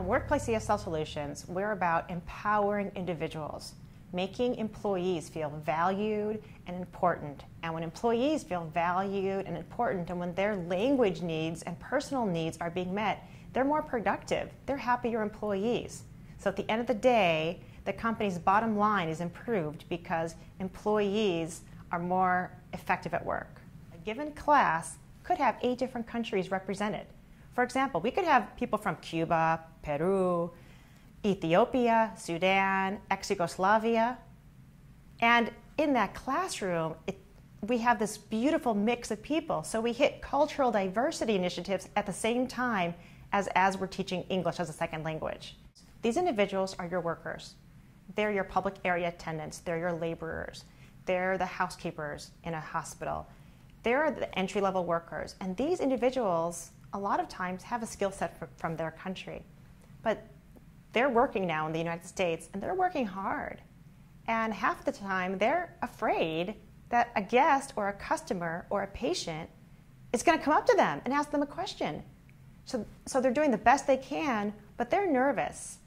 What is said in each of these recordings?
Workplace ESL Solutions, we're about empowering individuals, making employees feel valued and important. And when employees feel valued and important, and when their language needs and personal needs are being met, they're more productive, they're happier employees. So at the end of the day, the company's bottom line is improved because employees are more effective at work. A given class could have 8 different countries represented. For example, we could have people from Cuba, Peru, Ethiopia, Sudan, ex-Yugoslavia. And in that classroom, we have this beautiful mix of people. So we hit cultural diversity initiatives at the same time as we're teaching English as a second language. These individuals are your workers. They're your public area attendants. They're your laborers. They're the housekeepers in a hospital. They're the entry-level workers. And these individuals, a lot of times, have a skill set from their country. But they're working now in the United States, and they're working hard. And half the time, they're afraid that a guest or a customer or a patient is going to come up to them and ask them a question. So they're doing the best they can, but they're nervous.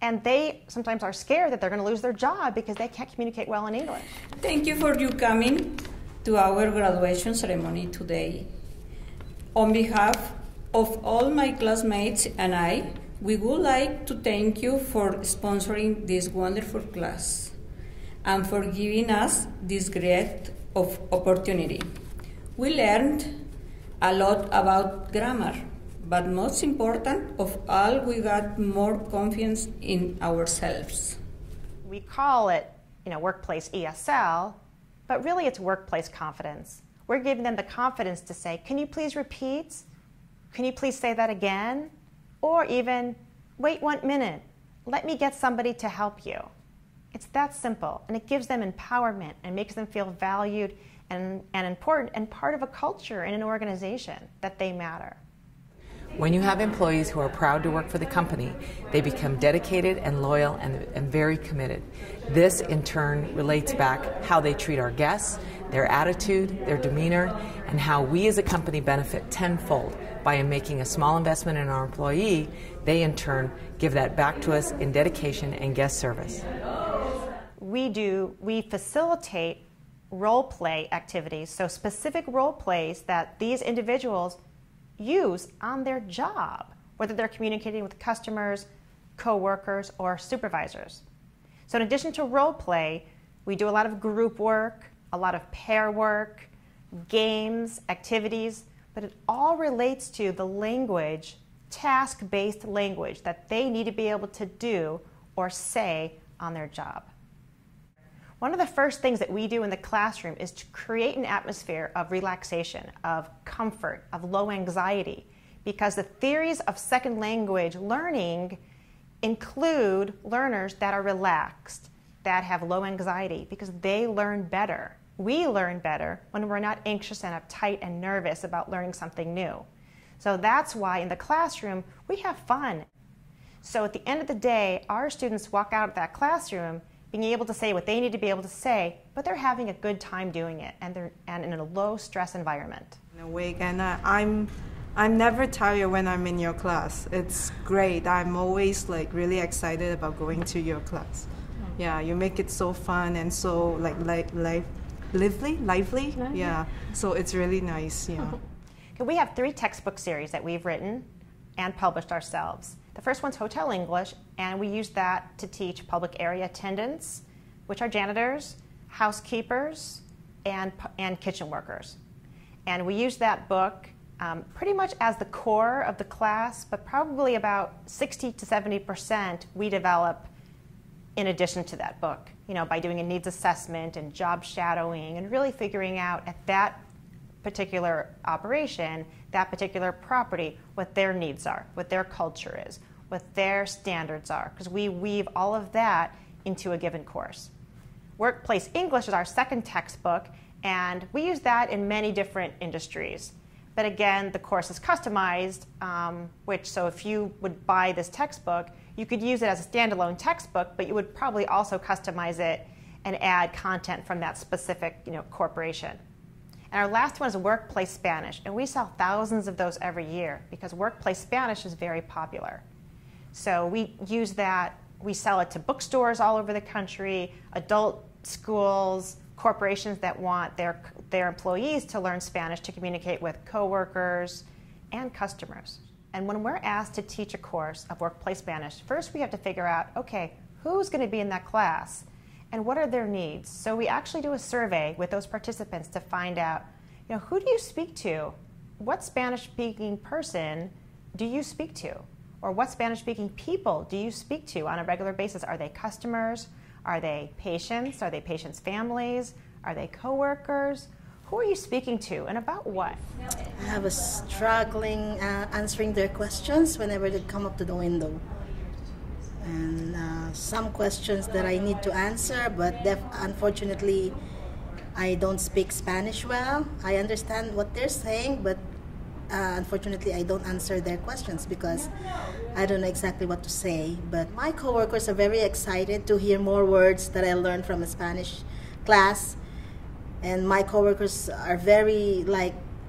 And they sometimes are scared that they're going to lose their job because they can't communicate well in English. Thank you for you coming to our graduation ceremony today. On behalf of all my classmates and I, we would like to thank you for sponsoring this wonderful class and for giving us this great opportunity. We learned a lot about grammar, but most important of all, we got more confidence in ourselves. We call it, workplace ESL, but really it's workplace confidence. We're giving them the confidence to say, can you please repeat? Can you please say that again? Or even, wait 1 minute, let me get somebody to help you. It's that simple, and it gives them empowerment and makes them feel valued and important and part of a culture in an organization that they matter. When you have employees who are proud to work for the company, they become dedicated and loyal and very committed. This, in turn, relates back how they treat our guests, their attitude, their demeanor, and how we as a company benefit tenfold by making a small investment in our employee. They, in turn, give that back to us in dedication and guest service. We facilitate role play activities, so specific role plays that these individuals use on their job, whether they're communicating with customers, co-workers, or supervisors. So in addition to role play, we do a lot of group work, a lot of pair work, games, activities, but it all relates to the language, task-based language that they need to be able to do or say on their job. One of the first things that we do in the classroom is to create an atmosphere of relaxation, of comfort, of low anxiety, because the theories of second language learning include learners that are relaxed, that have low anxiety, because they learn better. We learn better when we're not anxious and uptight and nervous about learning something new. So that's why in the classroom we have fun. So at the end of the day, our students walk out of that classroom being able to say what they need to be able to say, but they're having a good time doing it, and in a low-stress environment. Awake, and I'm never tired when I'm in your class. It's great. I'm always really excited about going to your class. Yeah, you make it so fun and so lively. Yeah, so it's really nice. Yeah. We have 3 textbook series that we've written and published ourselves. The first one's Hotel English, and we use that to teach public area attendants, which are janitors, housekeepers, and kitchen workers. And we use that book pretty much as the core of the class, but probably about 60 to 70% we develop in addition to that book, by doing a needs assessment and job shadowing and really figuring out at that particular operation, that particular property, what their needs are, what their culture is, what their standards are, because we weave all of that into a given course. Workplace English is our second textbook, and we use that in many different industries. But again, the course is customized, so if you would buy this textbook, you could use it as a standalone textbook, but you would probably also customize it and add content from that specific corporation. And our last one is Workplace Spanish, and we sell thousands of those every year because Workplace Spanish is very popular. So we use that, we sell it to bookstores all over the country, adult schools, corporations that want their employees to learn Spanish to communicate with coworkers and customers. And when we're asked to teach a course of workplace Spanish, first we have to figure out, okay, who's going to be in that class and what are their needs? So we actually do a survey with those participants to find out, who do you speak to? What Spanish-speaking person do you speak to? Or what Spanish-speaking people do you speak to on a regular basis? Are they customers? Are they patients? Are they patients' families? Are they coworkers? Who are you speaking to and about what? I have a struggling answering their questions whenever they come up to the window. And some questions that I need to answer, but unfortunately I don't speak Spanish well. I understand what they're saying, but unfortunately I don't answer their questions because I don't know exactly what to say. But my coworkers are very excited to hear more words that I learned from a Spanish class. And my coworkers are very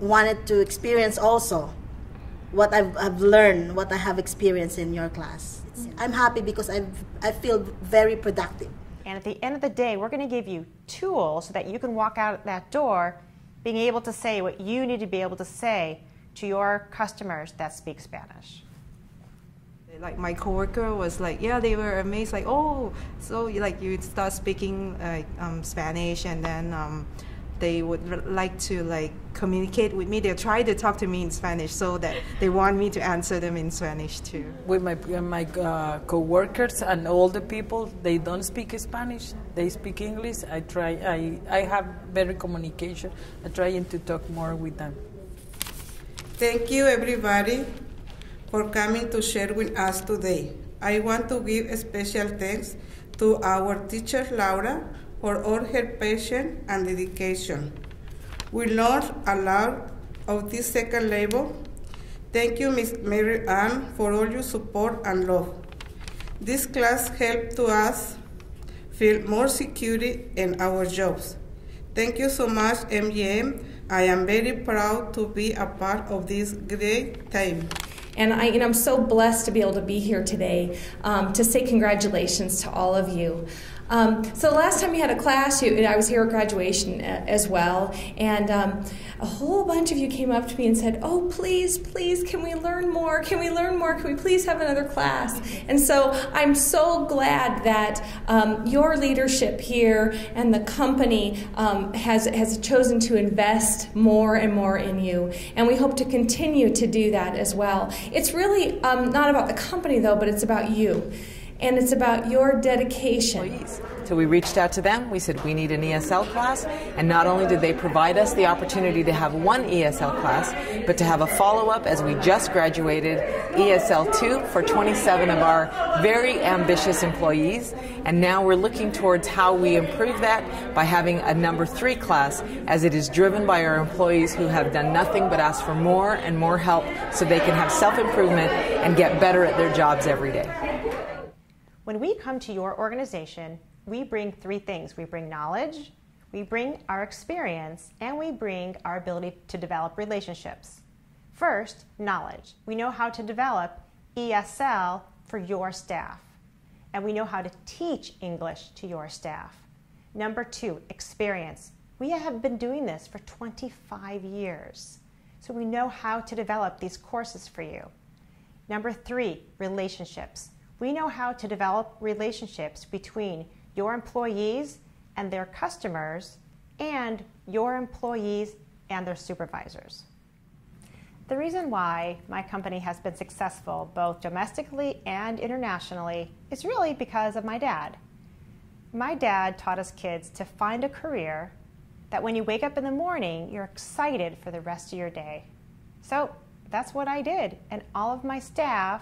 wanted to experience also what I've learned, what I have experienced in your class. I'm happy because I feel very productive. And at the end of the day, we're going to give you tools so that you can walk out that door being able to say what you need to be able to say to your customers that speak Spanish. Like my coworker was like, yeah, they were amazed, like, oh, so you start speaking Spanish, and then they would like to communicate with me. They'll try to talk to me in Spanish, so that they want me to answer them in Spanish too. With my co-workers and all the people, they don't speak Spanish, they speak English. I have better communication. I'm trying to talk more with them. Thank you, everybody, for coming to share with us today. I want to give a special thanks to our teacher, Laura, for all her patience and dedication. We learned a lot of this second level. Thank you, Ms. Mary Ann, for all your support and love. This class helped to us feel more secure in our jobs. Thank you so much, MGM. I am very proud to be a part of this great time. And I'm so blessed to be able to be here today to say congratulations to all of you. So the last time you had a class, I was here at graduation as well, and a whole bunch of you came up to me and said, oh, please, please, can we learn more? Can we learn more? Can we please have another class? And so I'm so glad that your leadership here and the company has chosen to invest more and more in you, and we hope to continue to do that as well. It's really not about the company, though, but it's about you. And it's about your dedication. So we reached out to them. We said we need an ESL class. And not only did they provide us the opportunity to have one ESL class, but to have a follow-up as we just graduated ESL 2 for 27 of our very ambitious employees. And now we're looking towards how we improve that by having a number 3 class, as it is driven by our employees who have done nothing but ask for more and more help so they can have self-improvement and get better at their jobs every day. When we come to your organization, we bring 3 things. We bring knowledge, we bring our experience, and we bring our ability to develop relationships. First, knowledge. We know how to develop ESL for your staff, and we know how to teach English to your staff. Number 2, experience. We have been doing this for 25 years, so we know how to develop these courses for you. Number 3, relationships. We know how to develop relationships between your employees and their customers and your employees and their supervisors. The reason why my company has been successful both domestically and internationally is really because of my dad. My dad taught us kids to find a career that when you wake up in the morning, you're excited for the rest of your day. So that's what I did, and all of my staff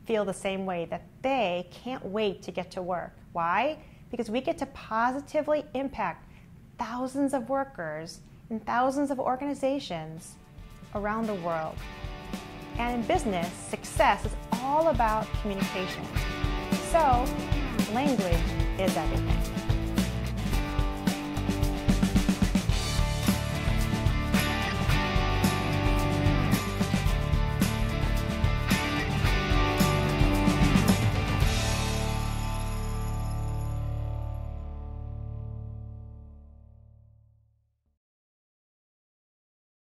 feel the same way, that they can't wait to get to work. Why? Because we get to positively impact thousands of workers in thousands of organizations around the world. And in business, success is all about communication. So, language is everything.